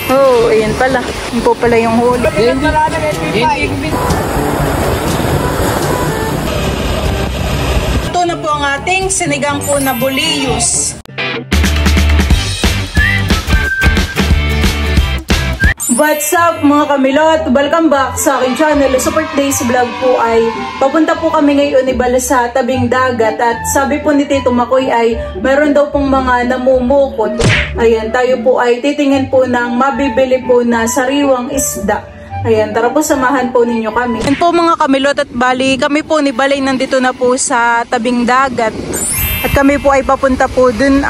Oh, ayan pala. Yun po pala yung huli. Ito na po ang ating sinigang po na bolillos. What's up mga kamilot? Welcome back sa aking channel. Super Days Vlog po ay papunta po kami ngayon ibala sa tabing dagat at sabi po ni Tito Makoy ay meron daw pong mga namumukot. Ayan, tayo po ay titingin po ng mabibili po na sariwang isda. Ayan, tara po samahan po ninyo kami. Ayan po mga kamilot at bali kami po ni Balay nandito na po sa tabing dagat. At kami po ay papunta po dun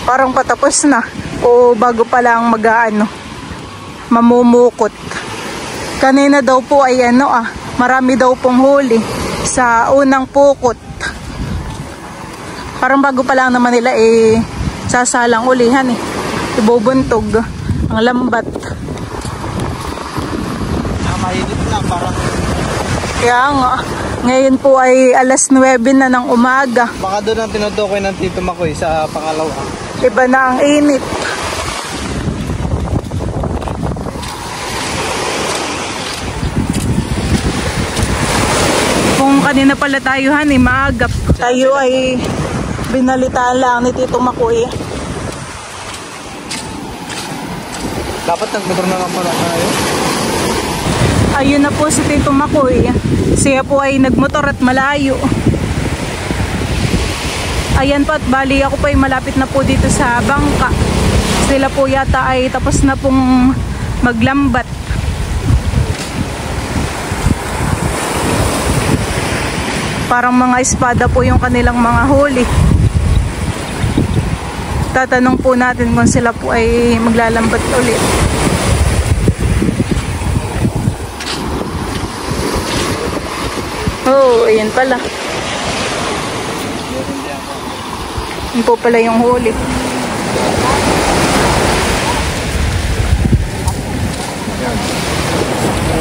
parang patapos na. O bago pa lang mamumukot. Kanina daw po ay marami daw pong huli sa unang pukot. Parang bago pa lang naman nila sasalang ulihan ibubuntog ang lambat. Mainit na parang. Kaya nga, ngayon po ay alas 9 na ng umaga. Baka doon ang tinutukoy ng Tito Makoy sa pangalawa. Iba na ang init. Kung kanina pala tayo maagap. Tayo ay binalitaan lang ni Tito Makoy. Dapat nagmotor na lang pala tayo. Ayun na po si Tito Makoy. Siya po ay nagmotor at malayo. Ayan po at bali ako pa ay malapit na po dito sa bangka. Sila po yata ay tapos na pong maglambat. Parang mga espada po yung kanilang mga huli. Tatanong po natin kung sila po ay maglalambat ulit. Oh, ayan pala. Yun po pala yung huli.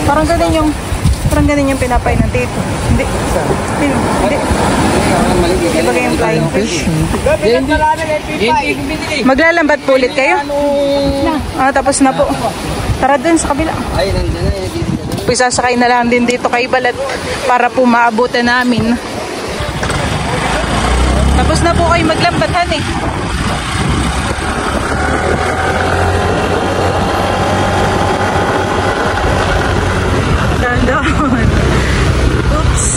Parang ganun yung pinapay ng Tito. Hindi. Hindi. Iba kayong flying fish. Maglalambat po ulit kayo? Tapos na po. Tara dun sa kabila. Sasakay na lang din dito kay Balat para po maabutan namin. Tapos na po kayo maglambatan Down. Oops.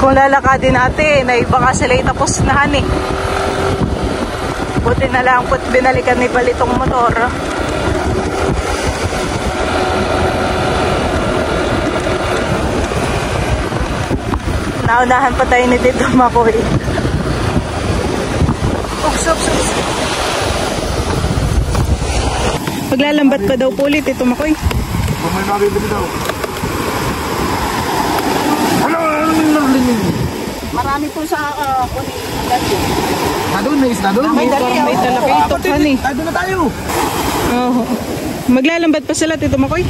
Kung lalakadin natin ay baka sila'y tapos na buti na lang po't binalikan ni Balitong motor. Naunahan pa tayo ni Tito Makoy. Oops. Maglalambat pa daw po ulit Tito Makoy. May mabibili daw. Marami po sa Doon, may isda doon. May dala kayo ito, honey. Doon na tayo. Oh. Maglalambat pa sila, Tito Makoy?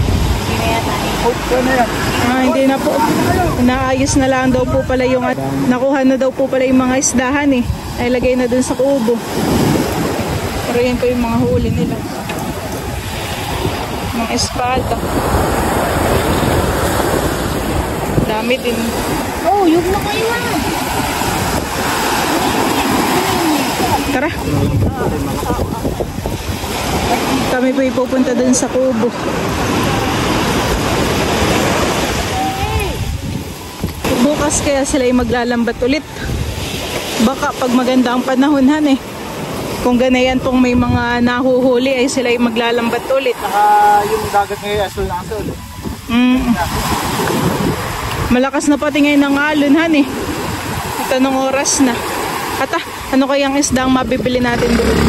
Hindi na po. Naayos na lang daw po pala yung nakuha na daw po pala yung mga isdahan ay lagay na dun sa kubo. Pero yan po yung mga huli nila. Mga espada. Dami din. Oh, yung na kayo Tara. Kami po ipupunta dun sa kubo. Bukas kaya sila ay maglalambat ulit. Baka pag maganda ang panahon kung ganayan pong may mga nahuhuli ay sila ay maglalambat ulit. Yung dagat ngayon asul na asul. Malakas na pati ngayon ang alon Ito nung oras na. At ano kayang isda ang mabibili natin doon?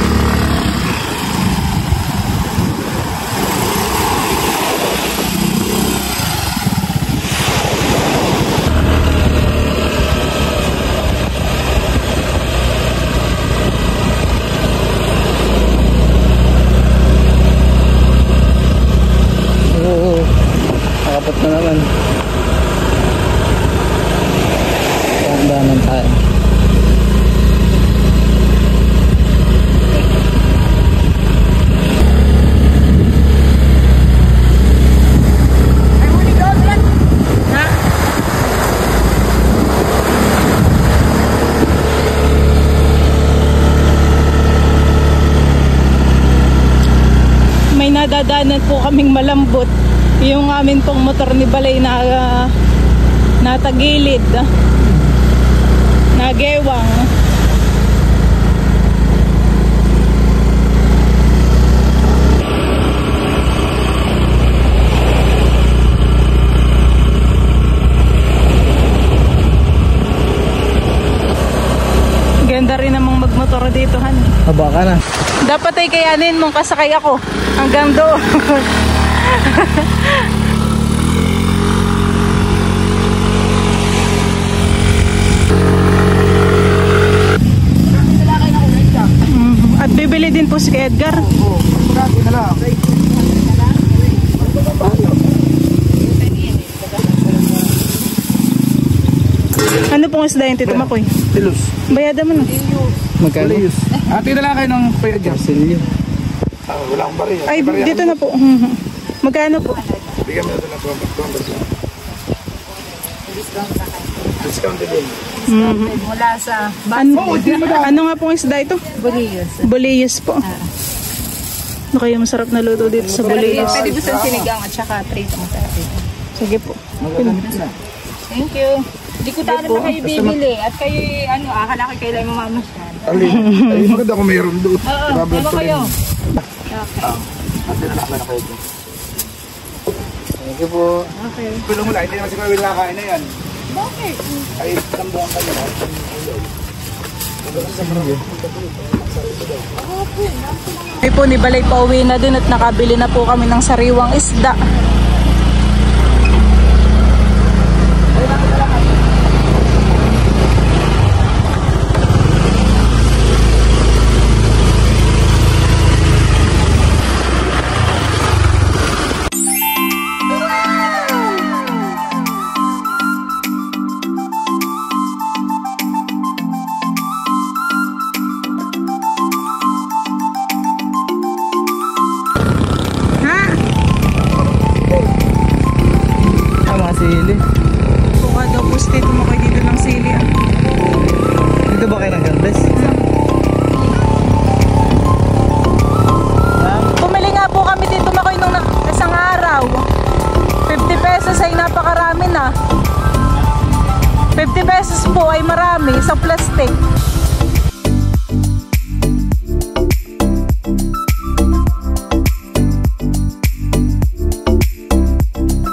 dapat na naman. Dahan-dahan tayo. Nadadanan po kaming malambot yung amin pong motor ni Balay na natagilid, nagewang. Ganda rin namang magmotor dito, Han. Haba ka na. Dapat ay kayanin mong kasakay ako hanggang doon. At bibili din po si Edgar. Ano pong isda yung Tito Makoy? Tilos. Bayadan mo na. Magkano? Ate na lang kayo ng payad dyan. Marsilyo. Wala akong bari. Ay, dito na po. Magkano po? Bigyan mo na ito ng 200. Discount din. Mula sa Ano nga pong isda ito? Bolillos. Bolillos po. Ano kaya masarap na luto dito sa Bolillos? Pwede gusto ng sinigang at saka prito mo sa atin. Sige po. Thank you. Hindi ko tayo na kayo bibili. At kayo, akala ko kayo lang mamamasyal. Ay, maganda kung mayroon doon. Oo, tama kayo. Ate na lang kayo dyan. Thank you po. Okay. Tulong mo lang, hindi naman si Kuya Will nakain na yan. Bakit? Ay, tambuhan ka nila. Ay po, ni Balay pauwi na din at nakabili na po kami ng sariwang isda. Sili. Buka daw po Tito Makoy dito ng sili. Dito ba kayo nag-harvest? Pumili nga po kami Tito Makoy nung isang araw. 50 pesos ay napakarami na. 50 pesos po ay marami sa plastic.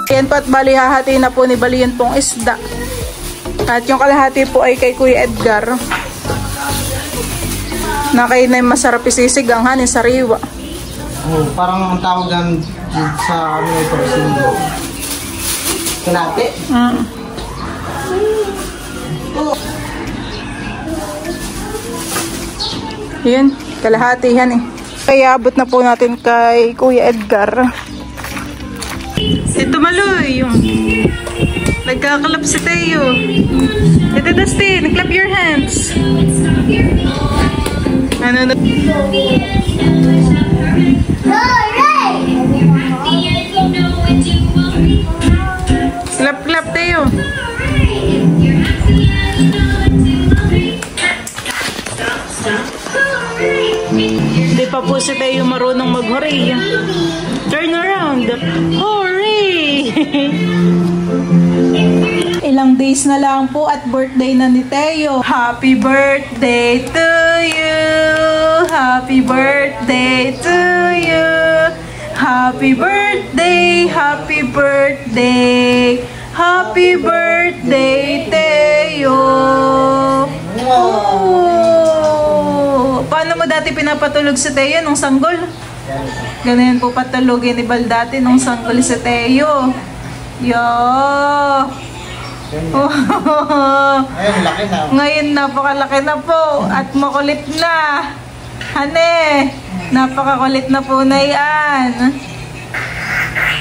Yan po at bali hahati na po ni Bali yun pong isda. At yung kalahati po ay kay Kuya Edgar. Na kayo na yung masarap isisigang hanin sariwa. Oh, parang ang tawag yan sa ano ito, sili. Kinate? Yun, kalahati yan eh. Kaya abot na po natin kay Kuya Edgar. Ito Maloy, yung nagkakalap si Teo. Ito Dustin, clap your hands. Ano na? Clap, clap Teo. Hindi pa po si Teo marunong mag-hurry. Turn around. Hooray! Ilang days na lang po at birthday na ni Teo. Happy birthday to you. Happy birthday to you. Happy birthday, happy birthday. Happy birthday, Teo. Oh. Paano mo dati pinapatulog si Teo nung sanggol? Ganyan po patulogin ni Bal dati nung sanggol si Teo. Yo. Oh. Laki na. Ngayon napakalaki na po at makulit na. Hane, napakakulit na po na yan.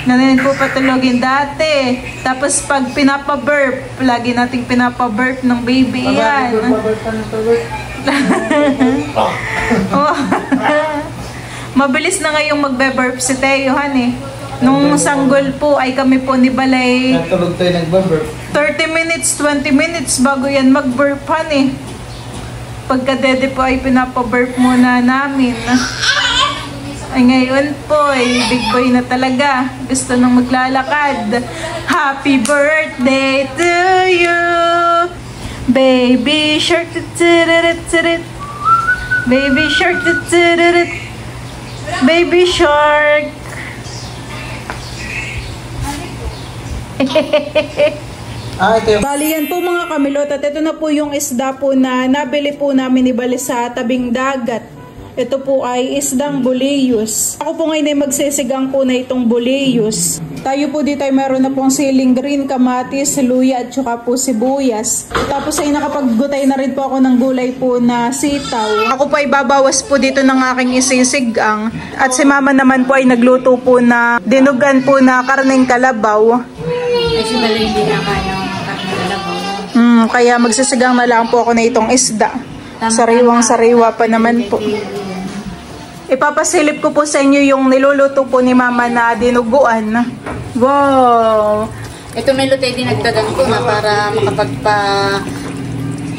Ganun po patulogin dati. Tapos pag pinapa-burp, lagi nating pinapa-burp ng baby yan. Oh. Mabilis na ngayong magbe-burp si Teo, eh. Nung sanggol po ay kami po ni Balay. Natulog tayo nagbaburp. 30 minutes, 20 minutes bago yan mag-burp, eh. Pagka-dede po ay pinapa-burp muna namin. Ay ngayon po ay big boy na talaga. Gusto nang maglalakad. Happy birthday to you, baby shark. Baby shark. Baby shark. Ito yung... Bali yan po mga kamilot, at ito na po yung isda po na nabili po namin ni Bali sa tabing dagat. Ito po ay isdang bulius. Ako po ngayon ay magsisigang po na itong bulius. Tayo po dito ay meron na pong siling green, kamatis, luya at saka po sibuyas. Tapos ay nakapaggutay na rin po ako ng gulay po na sitaw. Ako po ay babawas po dito ng aking isisigang. At si mama naman po ay nagluto po na dinugan po na karneng kalabaw. Ay, si Balay hindi na kaya ng kalabaw. Kaya magsisigang na lang po ako na itong isda. Sariwang-sariwa pa naman po. Ipapasilip ko po sa inyo yung niluluto po ni mama na dinuguan. Wow! Ito may lutay dinagdagan ko na para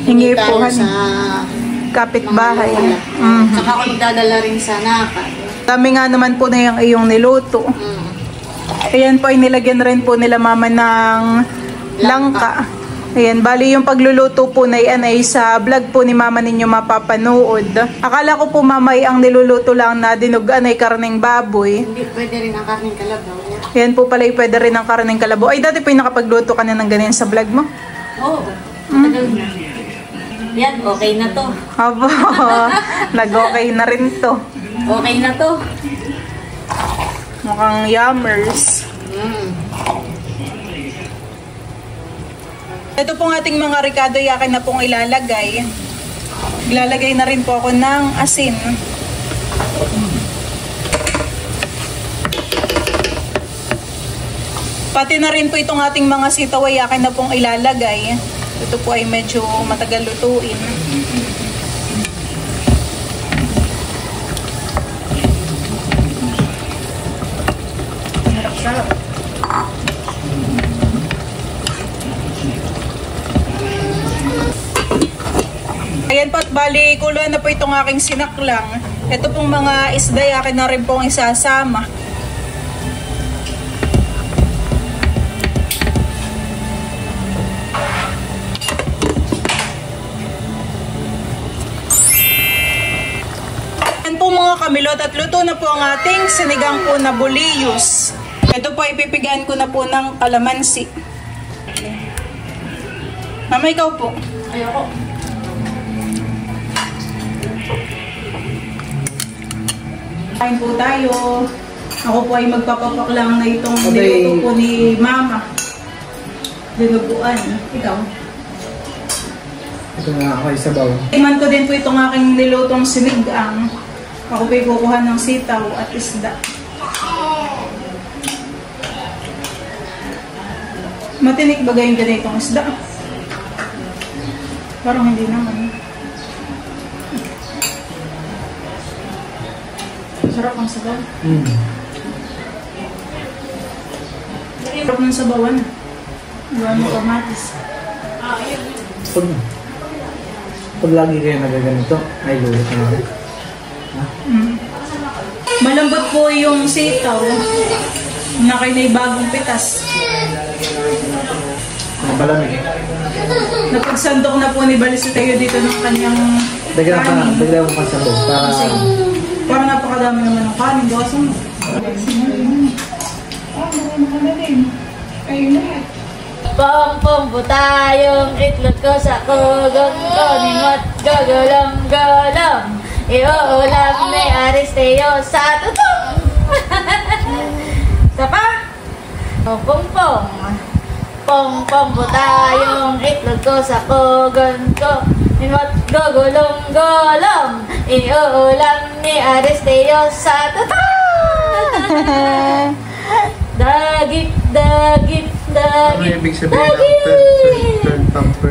Hingi po sa kapitbahay. Saka ako magdadala rin sa naka. Dami nga naman po na yung iyong niluto. Ayan po ay nilagyan rin po nila mama ng langka. Ayan, bali yung pagluluto po na yan ay sa vlog po ni mama ninyo mapapanood. Akala ko po mama ay ang niluluto lang na dinugan ay karneng baboy. Hindi, pwede rin ang karneng kalabaw. Ayan po pala, pwede rin ang karneng kalabaw. Ay, dati po yung nakapagluto ka na ng ganyan sa vlog mo? Oo, matagal na. Yan, okay na to. Abo, nag-okay na rin to. Okay na to. Mukhang yummers. Ito pong ating mga ricado, yakin na pong ilalagay. Ilalagay na rin po ako ng asin. Pati na rin po itong ating mga sitaw ay yakin na pong ilalagay. Ito po ay medyo matagal lutuin. Sarap-sarap. Ayan po, at bali, kuluan na po itong aking sinaklang. Ito pong mga isda, akin na rin pong isasama. Ayan po mga kamilot, at luto na po ang ating sinigang po na bulius. Ito po, ipipigaan ko na po ng kalamansi. Mama, ikaw po. Ayoko. Kain po tayo. Ako po ay magpapapak lang na itong niluto po ni mama. Dinuguan. Ikaw? Ito nga ako isabaw. Iman ko din po itong aking nilutong sinigang. Ako po ay kukuha ng sitaw at isda. Matinik ba gayong ganitong isda? Parang hindi naman. Sarap ang sabaw. Sarap ng sabawan. Iwan mo kamatis. Pag lagi kayo nagaganito, ay lulit na naman. Malambot po yung sitaw na kayo bagong pitas. Malamig. Napagsandok na po ni Balis tayo dito ng kanyang Dagdagan mo pa sa buo para... Parang napakadami naman ng kanin. Gawas mo. Pong-pong po tayong itlog ko sa kugon ko. Nimot gagulong-gulong. Iuulam ni Aristeo sa tutong. Sapa? Pong-pong. Pong-pong po tayong itlog ko sa kugon ko. Nimot gagulong-gulong. Iuulam ni Aristeo sa tutong. Dagit, dagit, Ano dagit, ibig sabihin ng third pumper?